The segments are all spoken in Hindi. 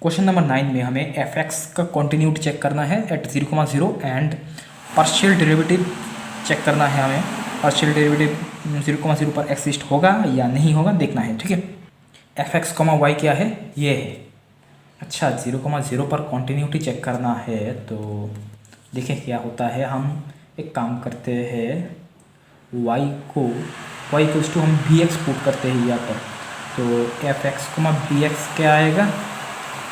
क्वेश्चन नंबर 9 में हमें एफ एक्स का कॉन्टिन्यूटी चेक करना है at 0,0 and partial derivative check करना है हमें। पार्शियल डेरिवेटिव 0,0 पर एक्सिस्ट होगा या नहीं होगा देखना है, ठीक है। एफ एक्स कॉमा वाई क्या है, ये है। अच्छा, 0,0 पर कॉन्टिन्यूटी चेक करना है तो देखें क्या होता है। हम एक काम करते हैं, वाई इक्वल्स टू हम बी एक्स पुट करते हैं यहाँ पर। तो f x comma b x क्या आएगा,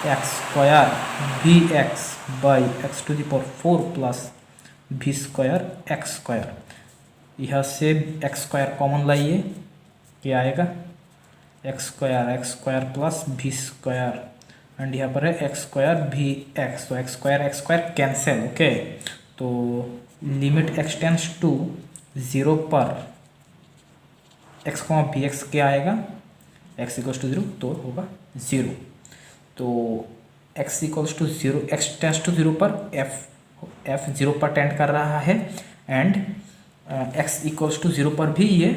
x square b x by x to the power 4 plus b square x square. यहाँ से एक्स स्क्वायर कॉमन लाइए, क्या आएगा, x square plus b square and यहाँ पर है एक्स स्क्वायर भी एक्स, तो एक्स स्क्वायर कैंसिल। ओके, तो लिमिट एक्स टेंस टू 0 पर एक्स कॉमा बी एक्स क्या आएगा, एक्स इक्वल्स टू 0 तो होगा 0। तो x equals to 0, x tends to 0 पर f 0 पर टेंड कर रहा है एंड x इक्वल्स टू 0 पर भी ये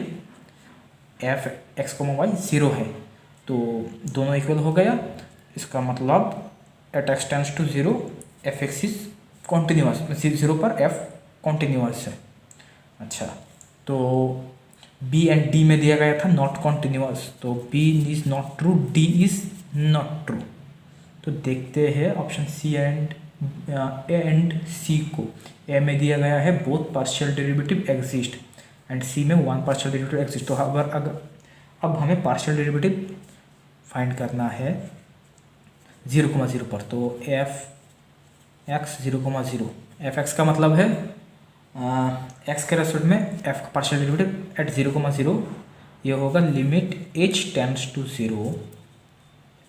f x कॉमा वाई 0 है, तो दोनों इक्वल हो गया। इसका मतलब at x tends to 0 f x is continuous, 0 पर f कॉन्टिन्यूअस है। अच्छा, तो b एंड d में दिया गया था नॉट कॉन्टिन्यूअस, तो b is not true, d is not true. तो देखते हैं option C and A and C को। ए में दिया गया है both partial derivative exist and C में वन पार्शियल डेरिवेटिव एग्जिस्ट। तो अब हमें पार्शियल डेरिवेटिव फाइंड करना है 0,0 पर। तो एफ एक्स 0,0, एफ एक्स का मतलब है एक्स के रेस्पेक्ट में एफ का पार्शियल डेरिवेटिव एट 0,0। ये होगा limit h tends to 0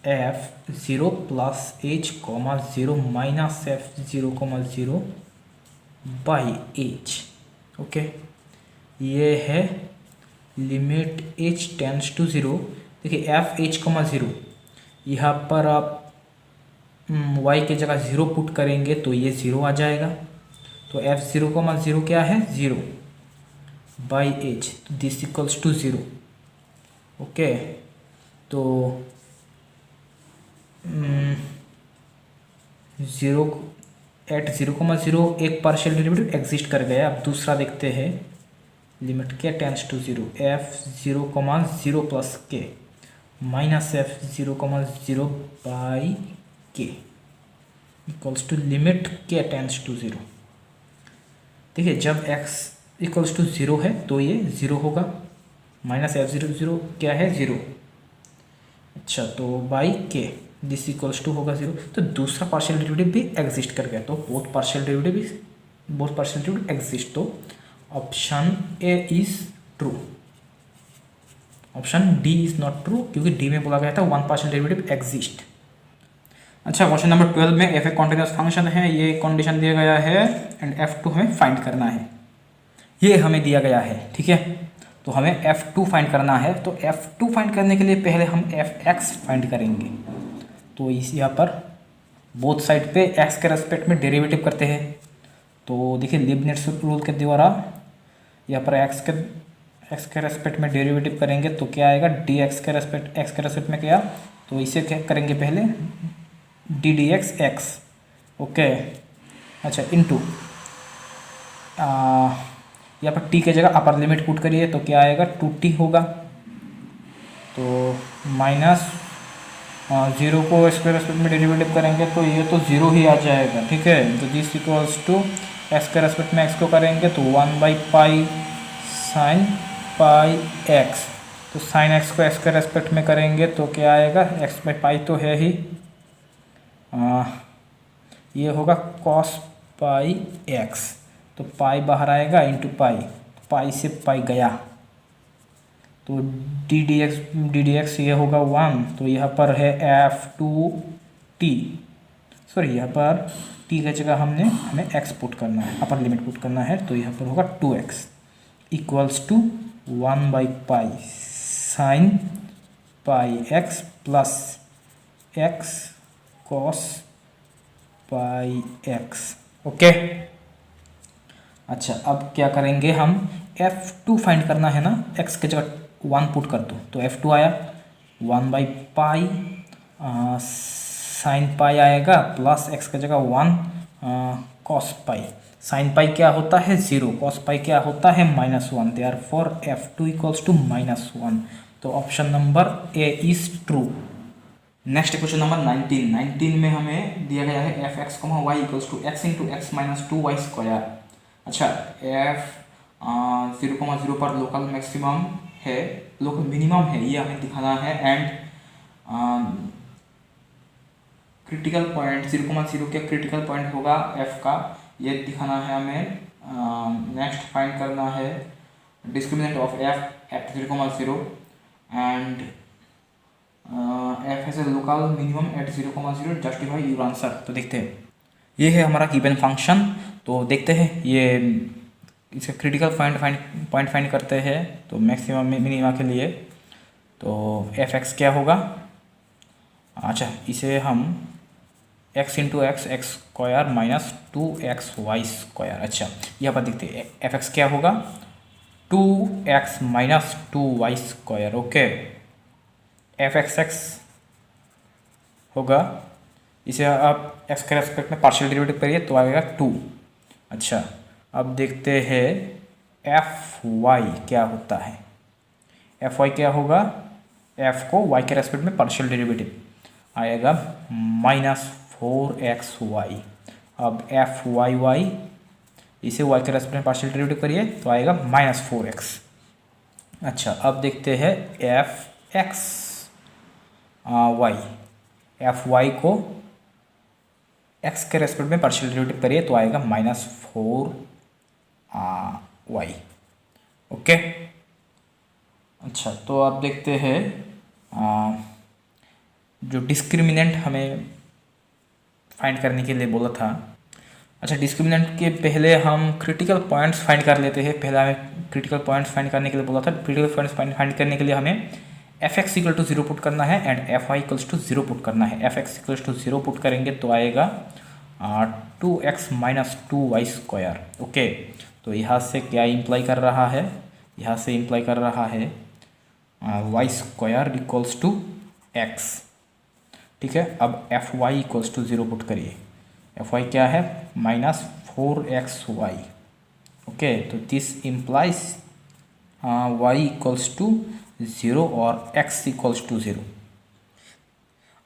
f 0 plus h comma 0 minus f 0,0 by h। Okay, ये है लिमिट h टेंड्स टू 0। देखिए f h कॉमा 0, यहाँ पर आप y के जगह 0 पुट करेंगे तो ये 0 आ जाएगा। तो f 0,0 क्या है, 0 बाई h, तो दिस इक्वल्स टू 0। ओके, तो 0 एट 0,0 एक पार्शियल डेरिवेटिव एग्जिस्ट कर गया। अब दूसरा देखते हैं, लिमिट के टेंस टू 0 f 0,0 प्लस के माइनस f 0,0 बाई के इक्वल्स टू लिमिट के टेंस टू 0। देखिए जब x इक्वल्स टू 0 है तो ये 0 होगा, माइनस f 0 क्या है, 0। अच्छा, तो बाई के दिस इक्वल्स टू होगा 0। तो दूसरा पार्शियल डेरिवेटिव भी एग्जिस्ट कर गया, तो बोथ पार्शियल डेरिवेटिव एग्जिस्ट। तो option A is true, option D is not true, क्योंकि डी में बोला गया था वन पार्शियल डेरिवेटिव एग्जिस्ट। अच्छा, क्वेश्चन नंबर 12 में एफ ए कॉन्टिन्यूअस फंक्शन है, ये कंडीशन दिया गया है एंड f2 हमें फाइंड करना है, ये हमें दिया गया है, ठीक है। तो हमें f2 फाइंड करना है। तो f2 फाइंड करने के लिए पहले हम fx फाइंड करेंगे। तो इस यहाँ पर बोथ साइड पे x के रेस्पेक्ट में डेरिवेटिव करते हैं। तो देखिए लीबनिट्ज रूल के द्वारा यहाँ पर x के रेस्पेक्ट में डेरिवेटिव करेंगे तो क्या आएगा, dx के रेस्पेक्ट x के रेस्पेक्ट में क्या, तो इसे क्या करेंगे पहले d dx x। ओके, अच्छा, इनटू यहाँ पर t के जगह अपर लिमिट पुट करिए तो क्या आएगा, 2t होगा। तो माइनस 0 को इसके रेस्पेक्ट में डेरिवेटिव करेंगे तो ये तो 0 ही आ जाएगा, ठीक है। तो दिस इक्वल्स टू एक्स के रेस्पेक्ट में एक्स को करेंगे तो 1/पाई साइन पाई एक्स। तो साइन एक्स को एक्स के रेस्पेक्ट में करेंगे तो क्या आएगा, x/पाई तो है ही, ये होगा cos पाई एक्स। तो पाई बाहर आएगा इंटू पाई, पाई से पाई गया तो डी डी एक्स ये होगा 1। तो यहाँ पर है f2t, सॉरी यहाँ पर t की जगह हमें x पुट करना है, अपर लिमिट पुट करना है, तो यहाँ पर होगा 2x इक्वल्स टू 1/पाई sine pi x plus x cos pi x। Okay, अच्छा, अब क्या करेंगे हम, f2 फाइंड करना है ना, x के जगह 1 पुट कर दो तो f2 आया 1/पाई साइन पाई आएगा प्लस एक्स की जगह 1 कॉस पाई। साइन पाई क्या होता है 0, कॉस पाई क्या होता है -1, देयरफॉर f2 इक्वल्स टू -1। तो option number A is true. Next question number 19 में हमें दिया गया है f x comma y equals to x into x minus 2y square. अच्छा, एफ 0,0 पर लोकल मैक्सिमम है, लोकल मिनिमम है, ये हमें दिखाना है। एंड क्रिटिकल पॉइंट 0,0 के क्रिटिकल पॉइंट होगा एफ का, ये दिखाना है हमें। नेक्स्ट फाइंड करना है discriminant of f at 0,0 and f has a local minimum at 0,0, justify your answer. तो देखते हैं, ये है हमारा गिवन फंक्शन। तो देखते हैं ये इसका क्रिटिकल पॉइंट फाइंड करते हैं। तो मैक्सिमम मिनिमा के लिए तो एफ एक्स क्या होगा। अच्छा, इसे हम x into x square minus 2xy square. अच्छा, यहाँ पर देखते हैं एफ एक्स क्या होगा 2x minus 2y square. Okay, F x होगा, इसे आप x के रेस्पेक्ट में पार्शियल डेरिवेटिव करिए तो आएगा 2। अच्छा, अब देखते हैं एफ वाई क्या होता है। एफ वाई क्या होगा, f को y के रेस्पेक्ट में पार्शियल डेरिवेटिव आएगा -4xy। अब एफ वाई वाई, इसे y के रेस्पेक्ट में पार्शियल डेरिवेटिव करिए तो आएगा -4x। अच्छा, अब देखते हैं f x y, f y को x के रेस्पेक्ट में पार्शियल डेरिवेटिव करिए तो आएगा -4y। ओके, अच्छा, तो आप देखते हैं जो डिस्क्रिमिनेंट हमें फाइंड करने के लिए बोला था। अच्छा, डिस्क्रिमिनेंट के पहले हम क्रिटिकल पॉइंट्स फाइंड कर लेते हैं। पहले हमें क्रिटिकल पॉइंट्स फाइंड करने के लिए बोला था। क्रिटिकल पॉइंट्स फाइंड करने के लिए हमें f x equal to 0 put करना है and f y equals to 0 put करना है। F x equals to 0 put करेंगे तो आएगा 2x minus 2y square. Okay, तो यहाँ से क्या इम्प्लाई कर रहा है, यहाँ से इम्प्लाई कर रहा है y square equals to x। ठीक है, अब f y equals to 0 put करिए। एफ वाई क्या है -4xy। ओके, तो this implies y equals to 0 और x इक्वल्स टू 0।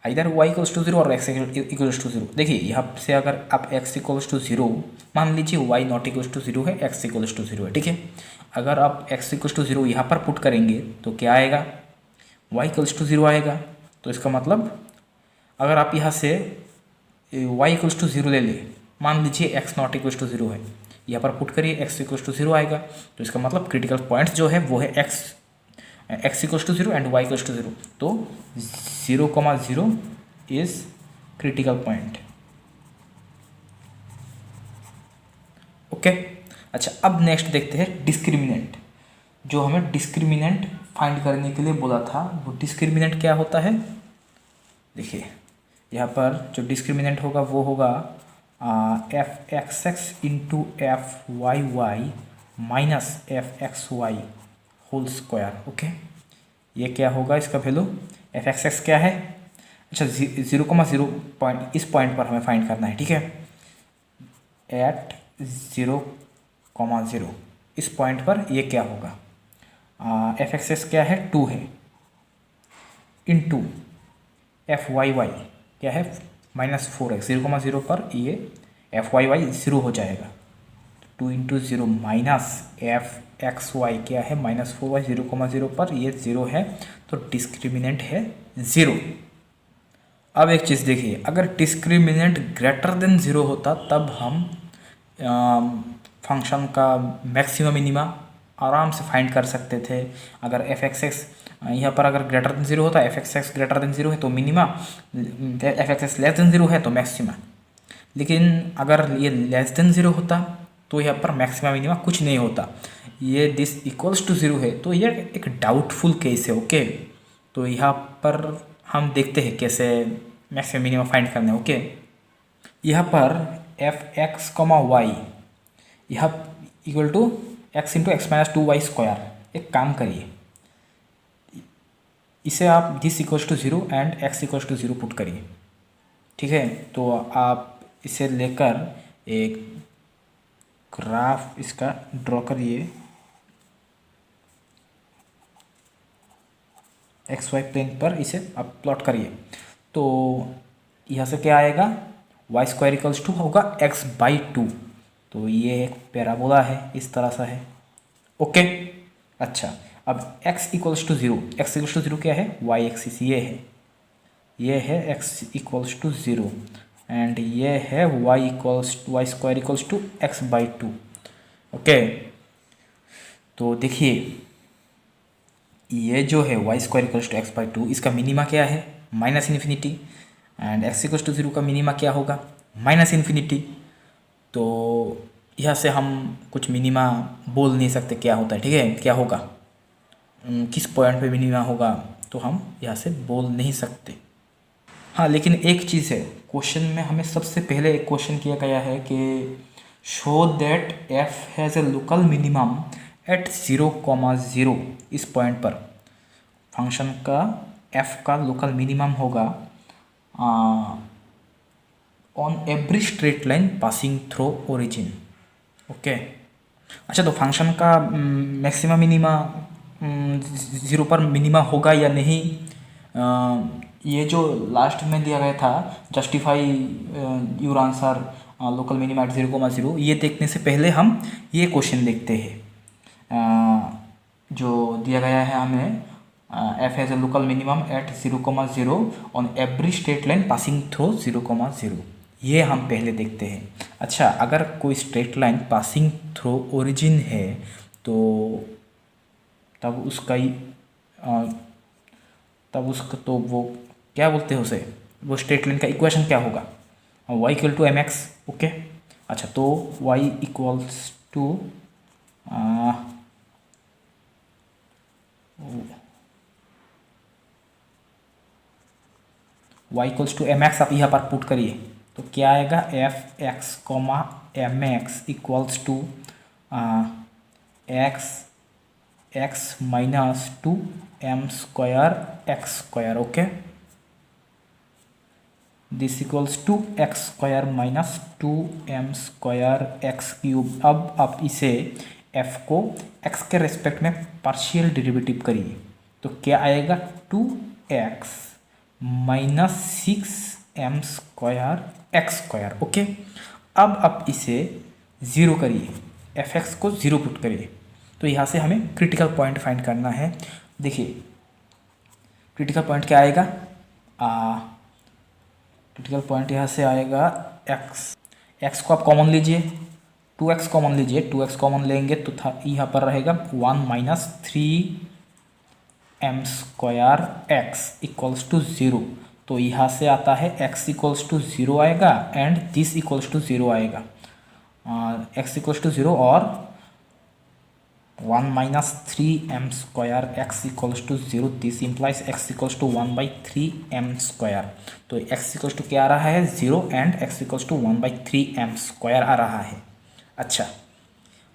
इधर y इक्वल्स टू 0 और x इक्वल्स टू 0। देखिए, यहाँ से अगर आप x इक्वल्स टू 0 मान लीजिए, y नॉट इक्वल्स टू 0 है, x इक्वल्स टू 0 है। ठीक है, अगर आप x इक्वल्स टू 0 यहाँ पर पुट करेंगे तो क्या आएगा, y इक्वल्स टू 0 आएगा। तो इसका मतलब अगर आप यहाँ से y इक्वल्स टू 0 ले ले, मान लीजिए x नॉट इक्वल्स टू 0 है, यहाँ पर पुट करिए x इक्वल्स टू 0 आएगा। तो इसका मतलब क्रिटिकल पॉइंट्स जो है वो है x equals to 0 and y equals to 0। तो 0,0 इज क्रिटिकल पॉइंट। ओके, अच्छा, अब नेक्स्ट देखते हैं डिस्क्रिमिनेंट। जो हमें डिस्क्रिमिनेंट फाइंड करने के लिए बोला था, वो डिस्क्रिमिनेंट क्या होता है। देखिए, यहाँ पर जो डिस्क्रिमिनेंट होगा वो होगा f x x into f y y minus f x y whole square. Okay, ये क्या होगा, इसका वैल्यू एफ एक्स एक्स क्या है। अच्छा, 0,0 पॉइंट, इस पॉइंट पर हमें फाइंड करना है। ठीक है, एट 0,0 इस पॉइंट पर ये क्या होगा, एफ एक्स एक्स क्या है 2 है, इंटू एफ वाई वाई क्या है -4x। 0,0 पर ये एफ वाई वाई 0 हो जाएगा। 2 into 0 minus f x y क्या है -4y। 0,0 पर ये 0 है, तो डिस्क्रिमिनेंट है 0। अब एक चीज़ देखिए, अगर डिस्क्रिमिनेंट ग्रेटर देन 0 होता तब हम फंक्शन का मैक्सिमम मिनिमा आराम से फाइंड कर सकते थे। अगर एफ एक्स एक्स यहाँ पर अगर ग्रेटर देन 0 होता, F x x greater than 0 है तो minima, F x x less than 0 है तो मैक्सिमा। लेकिन अगर ये लेस देन 0 होता तो यहाँ पर मैक्सिमा मिनिमा कुछ नहीं होता। ये दिस इक्वल्स टू 0 है, तो ये एक डाउटफुल केस है। ओके, तो यहाँ पर हम देखते हैं कैसे मैक्सिमम मिनिमा फाइंड करना है। ओके, यहाँ पर एफ एक्स कॉमा वाई यहाँ equal to x into x minus 2y square. एक काम करिए, इसे आप this equals to 0 and x equals to 0 put करिए। ठीक है, तो आप इसे लेकर एक ग्राफ इसका ड्रॉ करिए एक्स वाई प्लेन पर, इसे आप प्लॉट करिए। तो यहाँ से क्या आएगा, वाई स्क्वायर इक्वल्स टू होगा एक्स बाई टू। तो ये एक पैराबोला है, इस तरह सा है। ओके, अच्छा, अब x equals to zero, x equals to zero क्या है, वाई एक्सिस ये है x equals to zero, and ये है y square equals to x by two. Okay, तो देखिए ये जो है y square equals to x by two, इसका मिनिमा क्या है, minus infinity, and x equals to zero का मिनिमा क्या होगा, माइनस इन्फिनिटी। तो यहाँ से हम कुछ मिनिमा बोल नहीं सकते क्या होता है, ठीक है, क्या होगा, किस पॉइंट पे मिनिमा होगा, तो हम यहाँ से बोल नहीं सकते। हाँ, लेकिन एक चीज़ है, क्वेश्चन में हमें सबसे पहले एक क्वेश्चन किया गया है कि show that f has a local minimum at 0,0। इस पॉइंट पर फंक्शन का एफ का लोकल मिनिमम होगा on every straight line passing through origin. Okay, अच्छा, तो फंक्शन का मैक्सिमम मिनिमा 0 पर मिनिमा होगा या नहीं, ये जो लास्ट में दिया गया था, justify your answer local minima at 0,0, ये देखने से पहले हम ये क्वेश्चन देखते हैं जो दिया गया है हमें, f has a local minimum at 0,0 on every straight line passing through 0,0। ये हम पहले देखते हैं। अच्छा, अगर कोई straight line passing through origin है तो तब उसका तो वो क्या बोलते हैं उसे, वो स्ट्रेट लाइन का इक्वेशन क्या होगा, y equal to m x. Okay, अच्छा, तो y equals to y equals to m x आप यहाँ पर पुट करिए, तो क्या आएगा, f x comma m x equals to x minus two m square x square. Okay, this equals to x square minus two m square x cube. अब आप इसे f को x के रेस्पेक्ट में पार्शियल डेरिवेटिव करिए, तो क्या आएगा, 2x minus 6m square x square. Okay, अब आप इसे ज़ीरो करिए, fx को ज़ीरो पुट करिए, तो यहाँ से हमें क्रिटिकल पॉइंट फाइंड करना है। देखिए क्रिटिकल पॉइंट क्या आएगा, क्रिटिकल पॉइंट यहाँ से आएगा x को आप कॉमन लीजिए, 2x कॉमन लीजिए, 2x कॉमन लेंगे तो यहाँ पर रहेगा 1 minus 3m square x equals to 0। तो यहाँ से आता है x इक्वल्स टू 0 आएगा एंड दिस इक्वल्स टू 0 आएगा, x इक्वल्स टू 0 और 1 minus 3m square x equals to 0, this implies x equals to 1/3m square. तो x इक्वल्स टू क्या आ रहा है, 0 and x equals to 1/3m square आ रहा है। अच्छा,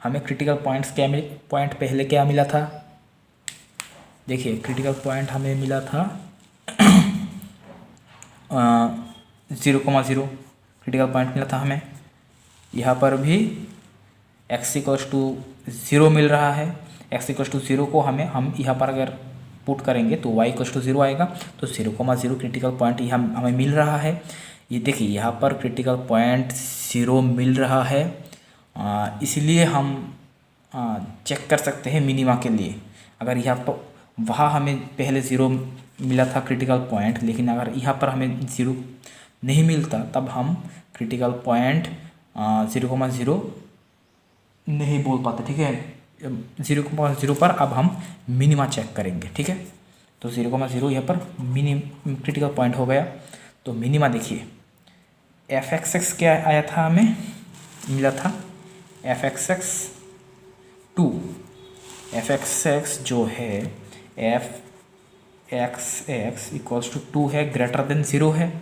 हमें क्रिटिकल पॉइंट्स क्या पॉइंट पहले क्या मिला था, देखिए क्रिटिकल पॉइंट हमें मिला था 0,0 क्रिटिकल पॉइंट मिला था हमें, यहाँ पर भी x इक्वल्स टू 0 मिल रहा है। x इक्वल्स टू 0 को हम यहाँ पर अगर पुट करेंगे तो y इक्वल्स टू 0 आएगा, तो 0,0 क्रिटिकल पॉइंट यहाँ हमें मिल रहा है। ये देखिए यहाँ पर क्रिटिकल पॉइंट 0 मिल रहा है, इसलिए हम चेक कर सकते हैं मिनिमा के लिए। अगर यहाँ पर वहाँ हमें पहले 0 मिला था क्रिटिकल पॉइंट, लेकिन अगर यहाँ पर हमें 0 नहीं मिलता तब हम क्रिटिकल पॉइंट 0,0 नहीं बोल पाते, ठीक है। 0,0 पर अब हम मिनिमा चेक करेंगे, ठीक है। तो 0,0 यहाँ पर क्रिटिकल पॉइंट हो गया। तो मिनिमा देखिए एफ एक्स क्या आया था, हमें मिला था एफ एक्स जो है एफ एक्स इक्वल्स टू 2 है, ग्रेटर देन 0 है,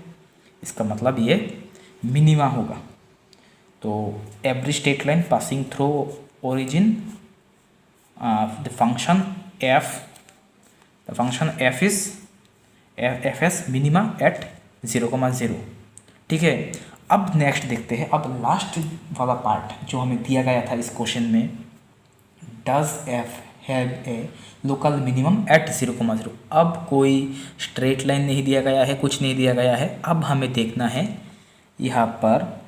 इसका मतलब ये मिनिमा होगा। तो every straight line passing through origin the function f is minima at 0,0। ठीक है। अब नेक्स्ट देखते हैं, अब लास्ट वाला पार्ट जो हमें दिया गया था इस क्वेश्चन में, does f have a local minimum at 0,0। अब कोई स्ट्रेट लाइन नहीं दिया गया है, कुछ नहीं दिया गया है। अब हमें देखना है यहाँ पर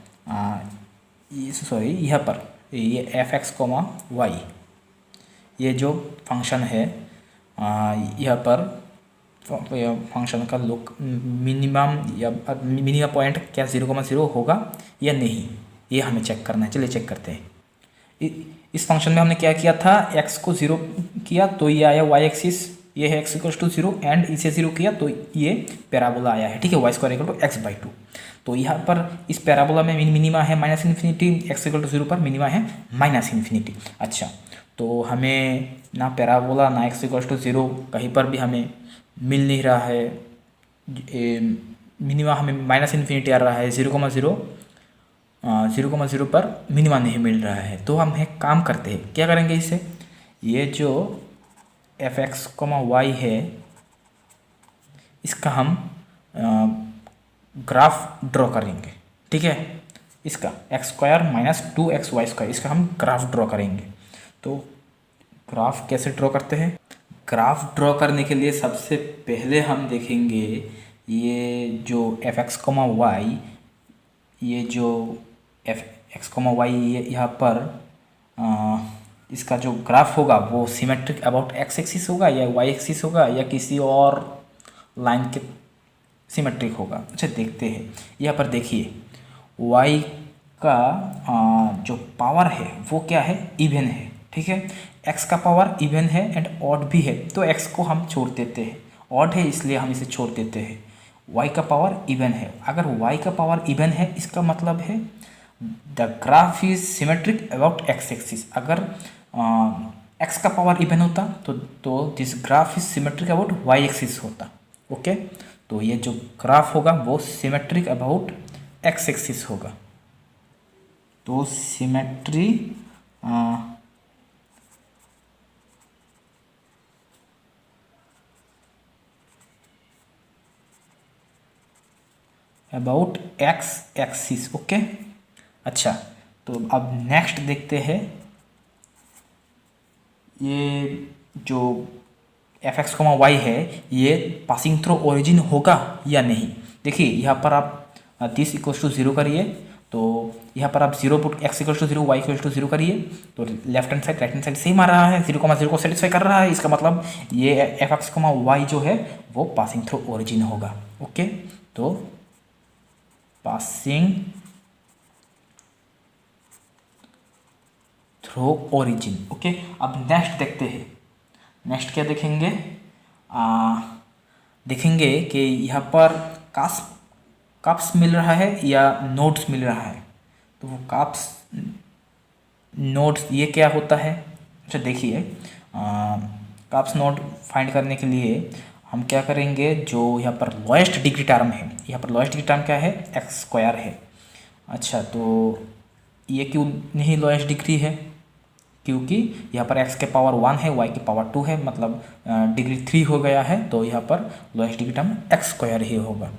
यहाँ पर ये एफ एक्स कोमा वाई, ये जो फंक्शन है यहाँ पर फंक्शन का मिनिमम या मिनिमम पॉइंट क्या 0,0 होगा या नहीं, ये हमें चेक करना है। चलिए चेक करते हैं। इस फंक्शन में हमने क्या किया था, x को 0 किया तो ये आया y एक्सिस, ये है x = 0, एंड इसे 0 किया तो ये पैराबोला आया है, ठीक है, y² = x/2। तो यहाँ पर इस पैराबोला में मिनिमा है -∞, x = 0 पर मिनिमा है -∞। अच्छा, तो हमें ना पैराबोला ना x = 0 कहीं पर भी हमें मिल नहीं रहा है। मिनिमा हमें -∞ आ रहा है, 0,0 पर मिनिमा नहीं मिल रहा है। तो हम एक काम करते हैं, क्या करेंगे इसे, ये जो fx, y है इसका हम ग्राफ ड्रॉ करेंगे, ठीक है। इसका x² - 2xy², इसका हम ग्राफ ड्रॉ करेंगे। तो ग्राफ कैसे ड्रॉ करते हैं, ग्राफ ड्रॉ करने के लिए सबसे पहले हम देखेंगे ये जो fx, y, ये जो fx, y ये यहाँ पर इसका जो ग्राफ होगा वो सिमेट्रिक अबाउट x एक्सिस होगा या y एक्सिस होगा या किसी और लाइन के सिमेट्रिक होगा। अच्छा, देखते हैं। यहाँ पर देखिए y का जो पावर है वो क्या है, इवन है, ठीक है। x का पावर इवन है एंड ऑड भी है, तो x को हम छोड़ देते हैं, ऑड है इसलिए हम इसे छोड़ देते हैं। y का पावर इवन है, अगर y का पावर इवन है इसका मतलब है the graph is symmetric about x axis. अगर x का पावर इवन होता तो this graph is symmetric about y axis होता, ओके। तो ये जो ग्राफ होगा वो सिमेट्रिक अबाउट x एक्सिस होगा। तो symmetry about x axis, okay. अच्छा, तो अब नेक्स्ट देखते हैं, ये जो fx, y है ये पासिंग थ्रू ओरिजिन होगा या नहीं। देखिए यहाँ पर आप दिस = 0 करिए, तो यहाँ पर आप 0 पुट, x = 0, y = 0 करिए, तो left hand side right hand side same आ रहा है, 0,0 को सेटिस्फाई कर रहा है। इसका मतलब ये fx, y जो है वो पासिंग थ्रू ओरिजिन होगा, ओके। तो पासिंग थ्रू ओरिजिन, ओके। अब नेक्स्ट देखते हैं, नेक्स्ट क्या देखेंगे, देखेंगे कि यहाँ पर काप्स मिल रहा है या नोड्स मिल रहा है। तो वो काप्स नोड्स ये क्या होता है। अच्छा देखिए, काप्स नोड फाइंड करने के लिए हम क्या करेंगे, जो यहाँ पर लोएस्ट डिग्री टर्म है, यहाँ पर लोएस्ट डिग्री टर्म क्या है, x² है। अच्छा, तो ये क्यों नहीं लोएस्ट डिग्री है, क्योंकि यहाँ पर x के पावर 1 है, y के पावर 2 है, मतलब डिग्री 3 हो गया है। तो यहाँ पर लोएस्ट डिग्री टर्म x² ही होगा।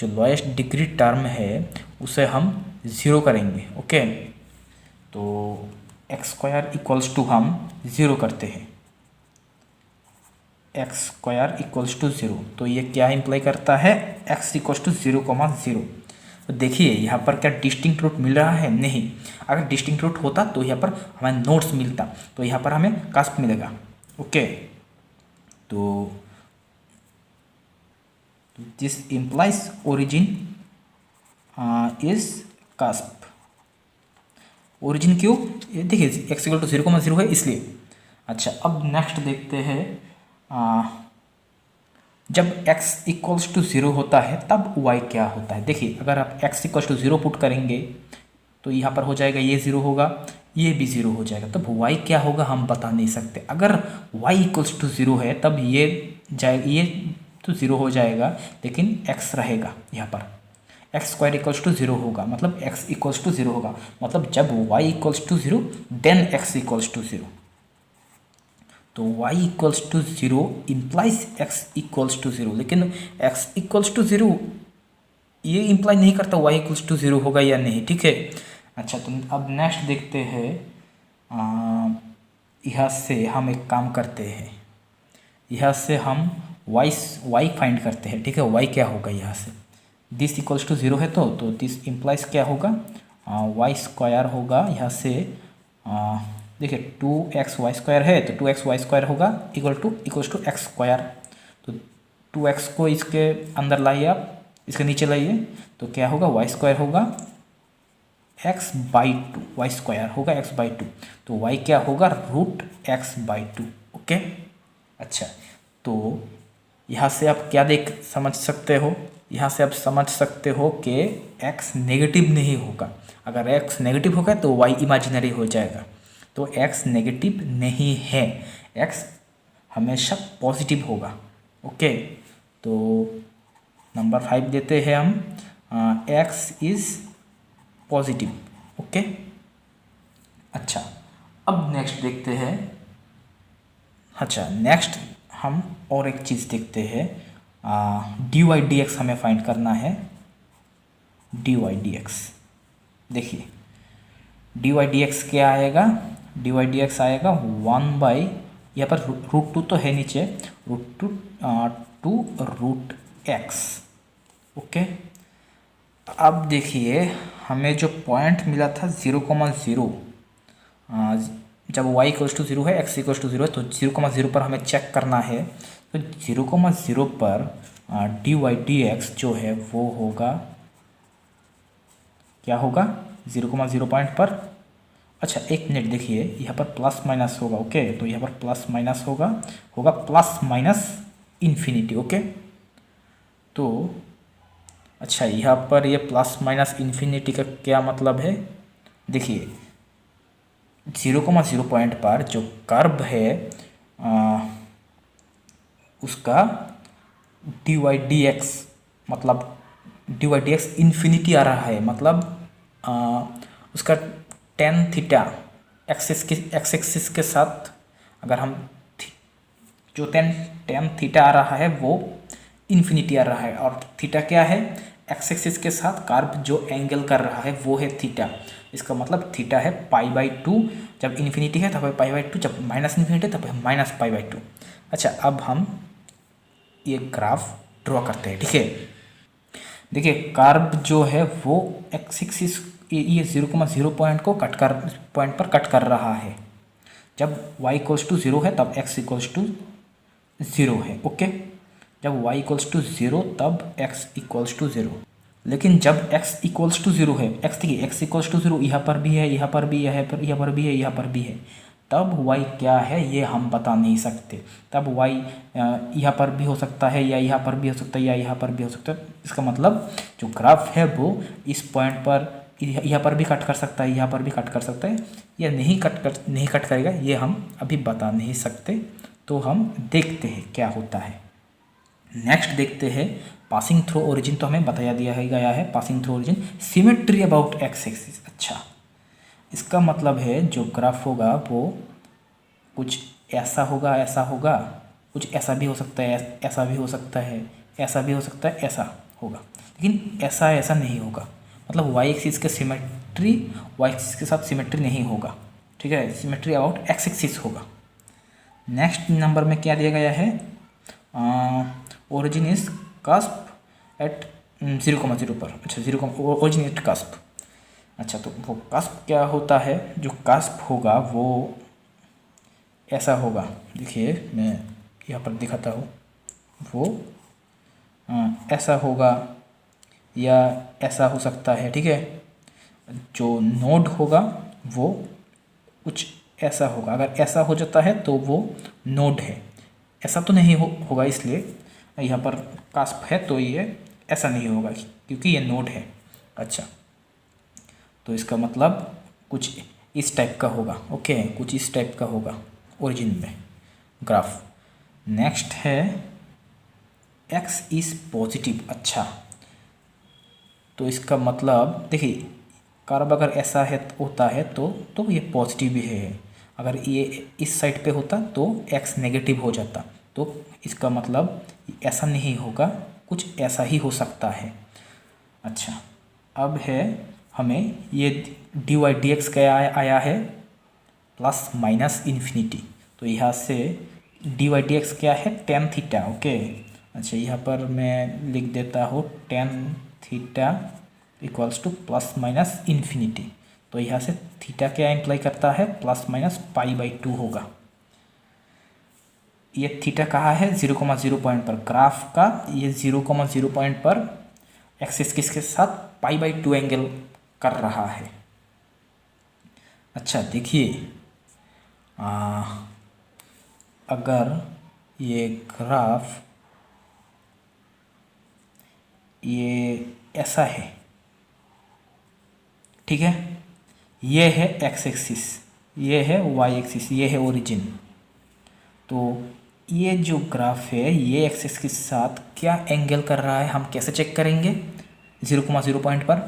जो लोएस्ट डिग्री टर्म है उसे हम 0 करेंगे, ओके। तो x² = हम 0 करते हैं, x² = 0। तो ये क्या इम्प्लाई करता है, x = 0,0। तो देखिए यहाँ पर क्या डिस्टिंक्ट रूट मिल रहा है, नहीं। अगर डिस्टिंक्ट रूट होता तो यहाँ पर हमें नोट्स मिलता, तो यहाँ पर हमें कास्प मिलेगा, ओके। तो this implies origin is cusp. Origin क्यों, ये देखिए x = 0,0 है इसलिए। अच्छा, अब नेक्स्ट देखते हैं, जब x = 0 होता है तब y क्या होता है। देखिए अगर आप x = 0 पुट करेंगे तो यहाँ पर हो जाएगा, ये 0 होगा, ये भी 0 हो जाएगा, तब y क्या होगा हम बता नहीं सकते। अगर y = 0 है तब ये तो 0 हो जाएगा, लेकिन x रहेगा यहाँ पर, x² = 0 होगा, मतलब x = 0 होगा, मतलब जब y = 0 देन x = 0। तो y = 0 इम्प्लाइज x = 0, लेकिन x = 0 ये इम्प्लाई नहीं करता y इक्वल्स टू 0 होगा या नहीं, ठीक है। अच्छा, तो अब नेक्स्ट देखते हैं। यहाँ से हम एक काम करते हैं, यहाँ से हम y फाइंड करते हैं, ठीक है। y क्या होगा यहाँ से, दिस इक्वल्स टू 0 है तो दिस इम्प्लाइज क्या होगा, वाई स्क्वायर होगा यहाँ से। देखिए 2xy² है तो 2xy² होगा इक्वल्स टू x स्क्वायर। तो 2x को इसके अंदर लाइए, आप इसके नीचे लाइए, तो क्या होगा, y² होगा x/2, y² होगा x/2, तो y क्या होगा, √x/2, ओके। अच्छा, तो यहाँ से आप क्या समझ सकते हो, यहाँ से आप समझ सकते हो कि x नेगेटिव नहीं होगा। अगर x नेगेटिव होगा तो y इमेजिनरी हो जाएगा, तो x नेगेटिव नहीं है, x हमेशा पॉजिटिव होगा, ओके। तो नंबर 5 देते हैं हम, x इज़ पॉजिटिव, ओके। अच्छा, अब नेक्स्ट देखते हैं। अच्छा, नेक्स्ट हम और एक चीज़ देखते हैं, dy/dx हमें फाइंड करना है। dy/dx देखिए, dy/dx क्या आएगा, dy/dx आएगा 1/, यहाँ पर √2 तो है नीचे, √2 ओके। अब देखिए, हमें जो पॉइंट मिला था 0,0, जब y इक्वल्स टू 0 है, x इक्वल्स टू 0 है, तो 0,0 पर हमें चेक करना है। तो 0,0 पर dy/dx जो है वो होगा, क्या होगा, 0,0 पॉइंट पर। अच्छा, एक मिनट, देखिए यहाँ पर प्लस माइनस होगा, ओके। तो यहाँ पर प्लस माइनस होगा प्लस माइनस इन्फिनिटी, ओके। तो अच्छा, यहाँ पर ये प्लस माइनस इन्फिनिटी का क्या मतलब है, देखिए 0,0 पॉइंट पर जो कर्व है उसका dy/dx, मतलब dy/dx इन्फिनिटी आ रहा है, मतलब उसका tan थीटा एक्स एक्सिस के साथ, अगर हम जो tan थीटा आ रहा है वो इन्फिनिटी आ रहा है, और थीटा क्या है, एक्स एक्सिस के साथ कर्व जो एंगल कर रहा है वो है थीटा। इसका मतलब थीटा है π/2, जब इन्फिनिटी है तब है π/2, जब माइनस इन्फिनिटी तब है माइनस π/2। अच्छा, अब हम ये ग्राफ ड्रॉ करते हैं, ठीक है। देखिए कर्व जो है वो एक्स एक्सिस, ये 0,0 पॉइंट पर कट कर रहा है। जब y इक्वल्स टू 0 है तब x इक्वल्स टू 0 है, ओके। जब y इक्वल्स टू 0 तब x इक्वल्स टू 0, लेकिन जब x इक्वल्स टू 0 है, x देखिए x इक्वल्स टू 0 यहाँ पर भी है, यहाँ पर भी है, यहाँ पर भी है, यहाँ पर भी है, तब y क्या है ये हम बता नहीं सकते। तब y यहाँ पर भी हो सकता है, या यहाँ पर भी हो सकता है, या यहाँ पर भी हो सकता है। इसका मतलब जो ग्राफ है वो इस पॉइंट पर, यहाँ पर भी कट कर सकता है, यहाँ पर भी कट कर सकता है, या नहीं कट करेगा, ये हम अभी बता नहीं सकते। तो हम देखते हैं क्या होता है। नेक्स्ट देखते हैं, पासिंग थ्रू ओरिजिन तो हमें बताया दिया है गया है, passing through origin, symmetry about x axis. अच्छा, इसका मतलब है जो ग्राफ होगा वो कुछ ऐसा होगा, ऐसा होगा, कुछ ऐसा भी हो सकता है, ऐसा भी हो सकता है, ऐसा भी हो सकता है, ऐसा होगा, लेकिन ऐसा नहीं होगा। मतलब वाई एक्सिस के सिमेट्री, वाई एक्सिस के साथ सिमेट्री नहीं होगा, ठीक है। सिमेट्री अबाउट एक्स एक्सिस होगा। नेक्स्ट नंबर में क्या दिया गया है, ओरिजिन इज कस्प एट 0,0 पर। अच्छा, ओरिजिन एट कस्प। अच्छा, तो वो कस्प क्या होता है, जो कस्प होगा वो ऐसा होगा, देखिए मैं यहाँ पर दिखाता हूँ, वो ऐसा होगा या ऐसा हो सकता है, ठीक है। जो नोड होगा वो कुछ ऐसा होगा, अगर ऐसा हो जाता है तो वो नोड है, ऐसा तो नहीं होगा, इसलिए यहाँ पर कास्प है तो ये ऐसा नहीं होगा क्योंकि ये नोड है। अच्छा, तो इसका मतलब कुछ इस टाइप का होगा, ओके, कुछ इस टाइप का होगा ओरिजिन में ग्राफ। नेक्स्ट है x इज़ पॉजिटिव। अच्छा, तो इसका मतलब देखिए कर्व अगर ऐसा है होता है तो ये पॉजिटिव भी है, अगर ये इस साइड पे होता तो x नेगेटिव हो जाता, तो इसका मतलब ऐसा नहीं होगा, कुछ ऐसा ही हो सकता है। अच्छा, अब है हमें ये डी वाई डी एक्स क्या आया है, प्लस माइनस इन्फिनिटी। तो यहाँ से डी वाई डी एक्स क्या है, टेन थीटा। ओके, अच्छा यहाँ पर मैं लिख देता हूँ tan theta equals two plus minus infinity. तो यहाँ से थीटा क्या इम्प्लाई करता है, plus minus pi by to होगा। ये थीटा कहाँ है, 0,0 पॉइंट पर ग्राफ का, ये 0,0 पॉइंट पर एक्सिस किसके साथ, पाई बाई टू एंगल कर रहा है। अच्छा देखिए, अगर ये ग्राफ ये ऐसा है, ठीक है, ये है एक्स एक्सिस, ये है वाई एक्सिस, ये है ओरिजिन। तो ये जो ग्राफ है ये एक्सिस के साथ क्या एंगल कर रहा है, हम कैसे चेक करेंगे, 0,0 पॉइंट पर,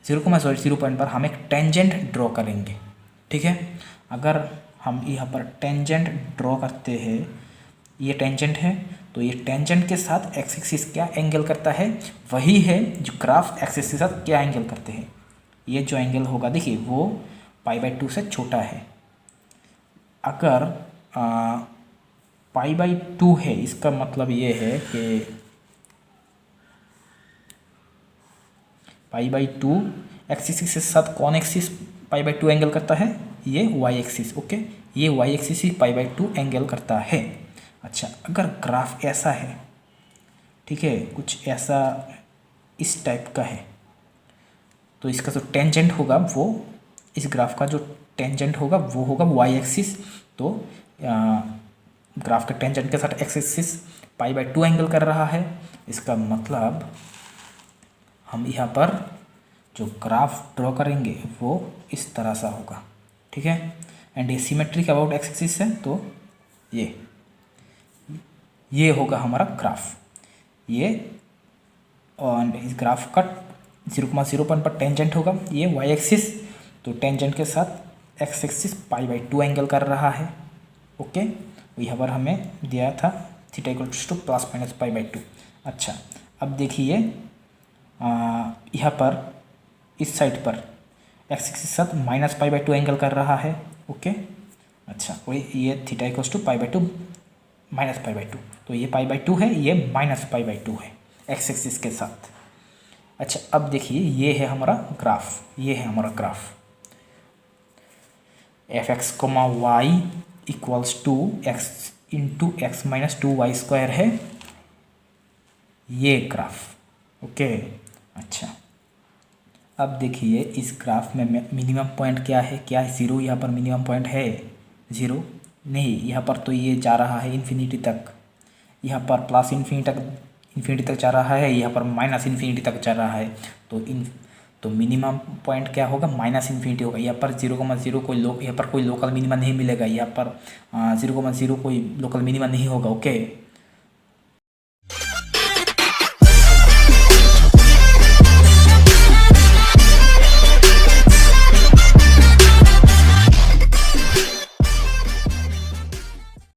0,0 पॉइंट पर हम एक टेंजेंट ड्रॉ करेंगे। ठीक है, अगर हम यहाँ पर टेंजेंट ड्रॉ करते हैं, ये टेंजेंट है, तो ये टेंजेंट के साथ एक्स एक्सिस क्या एंगल करता है, वही है जो ग्राफ एक्सिस के साथ क्या एंगल करते हैं। ये जो एंगल होगा देखिए वो पाई बाई टू से छोटा है। अगर पाई बाई टू है, इसका मतलब ये है कि पाई बाई टू एक्सिस के साथ कौन axis pi by two angle करता है, ये वाई एक्सिस। ओके, ये वाई एक्सिस ही पाई बाई टू एंगल करता है। अच्छा, अगर ग्राफ ऐसा है, ठीक है, कुछ ऐसा इस टाइप का है, तो इसका जो टेंजेंट होगा वो, इस ग्राफ का जो टेंजेंट होगा वो होगा वाई एक्सिस। तो ग्राफ के टेंजेंट के साथ x axis pi by two angle कर रहा है। इसका मतलब हम यहाँ पर जो ग्राफ ड्रॉ करेंगे वो इस तरह सा होगा। ठीक है, एंड ये सिमेट्रिक अबाउट एक्स एक्सिस है, तो ये होगा हमारा ग्राफ। ये और इस ग्राफ का 0,0 पॉइंट पर टेंजेंट होगा, ये वाई एक्सिस, तो टेंजेंट के साथ x axis pi by two angle कर रहा है। ओके, यहाँ पर हमें दिया था theta equals two plus minus pi by to. अच्छा, अब देखिए यहाँ पर इस साइड पर एक्स एक्सिस के साथ minus pi by two angle कर रहा है। ओके, अच्छा, वही ये theta equals to pi by two minus pi by two, तो ये पाई बाई टू है, ये माइनस पाई बाई टू है एक्स एक्सिस के साथ। अच्छा, अब देखिए ये है हमारा ग्राफ, ये है हमारा graph f x comma y equals to x into x minus two y square है ये ग्राफ। ओके, अच्छा, अब देखिए इस ग्राफ में मिनिमम पॉइंट क्या है, क्या है, ज़ीरो। यहाँ पर मिनिमम पॉइंट है ज़ीरो नहीं, यहाँ पर तो ये जा रहा है इन्फिनिटी तक, यहाँ पर प्लस इन्फिनिटी तक जा रहा है, यहाँ पर माइनस इन्फिनिटी तक जा रहा है। तो मिनिमम पॉइंट क्या होगा, माइनस इन्फिनिटी होगा। यहाँ पर 0,0 यहाँ पर कोई लोकल मिनिमा नहीं मिलेगा, यहाँ पर 0,0 कोई लोकल मिनिमा नहीं होगा। ओके,